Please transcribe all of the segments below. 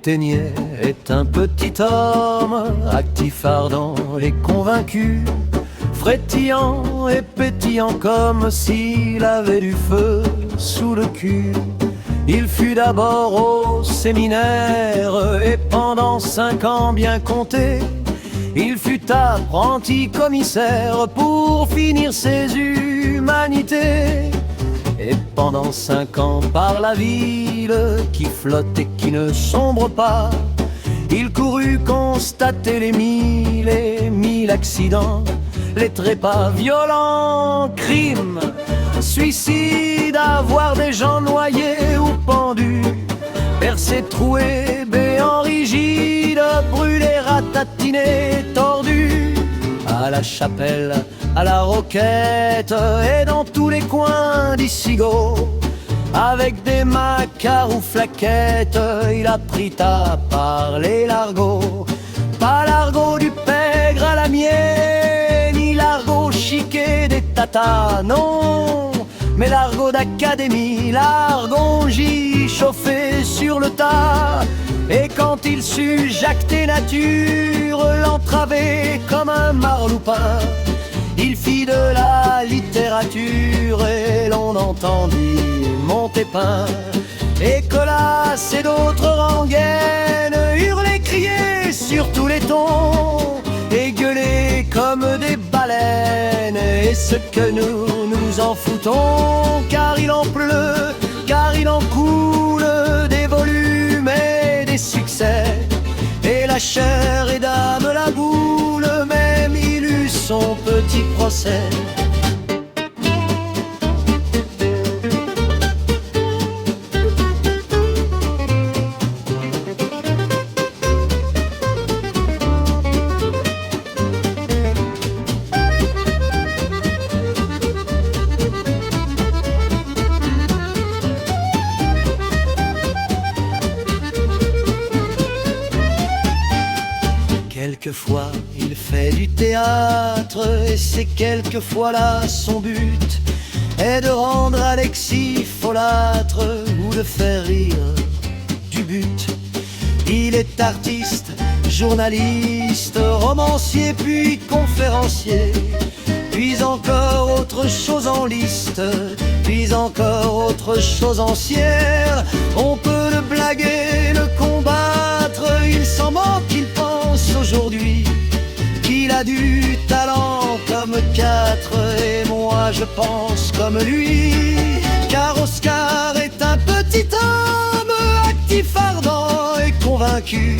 Ténier est un petit homme, actif, ardent et convaincu, frétillant et pétillant comme s'il avait du feu sous le cul. Il fut d'abord au séminaire et pendant 5 ans bien comptés, il fut apprenti commissaire pour finir ses humanités. Et pendant 5 ans par la ville qui flotte et qui ne sombre pas, il courut constater les 1000 et 1000 accidents, les trépas violents, crimes, suicides, à voir des gens noyés ou pendus, percés, troués, béants, rigides, brûlés, ratatinés, tordus. À la Chapelle, à la Roquette et dans tous les coins d'Issigo, avec des macarons flaquettes, il apprit à parler l'argot. Pas l'argot du pègre à la mienne, ni l'argot chiqué des tatas, non, mais l'argot d'académie, l'argot J chauffé sur le tas. Et quand il sut jacter nature, l'entraver comme un marloupin, il fit de la littérature et l'on entendit Montépin. Et Colas et d'autres rengaines hurlaient, criaient sur tous les tons et gueulaient comme des baleines. Et ce que nous en foutons, car il en pleut, car il en coule des volumes et des succès. Et la chair et dame la boule, même il eut son petit procès. Quelquefois il fait du théâtre et c'est quelquefois-là son but est de rendre Alexis folâtre ou de faire rire du but. Il est artiste, journaliste, romancier puis conférencier, puis encore autre chose en liste, puis encore autre chose ancienne. On peut le blaguer, le combattre, il s'en moque, il pense aujourd'hui qu'il a du talent comme 4, et moi je pense comme lui, car Oscar est un petit homme actif, ardent et convaincu,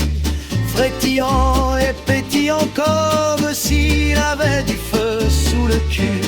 frétillant et pétillant comme s'il avait du feu sous le cul.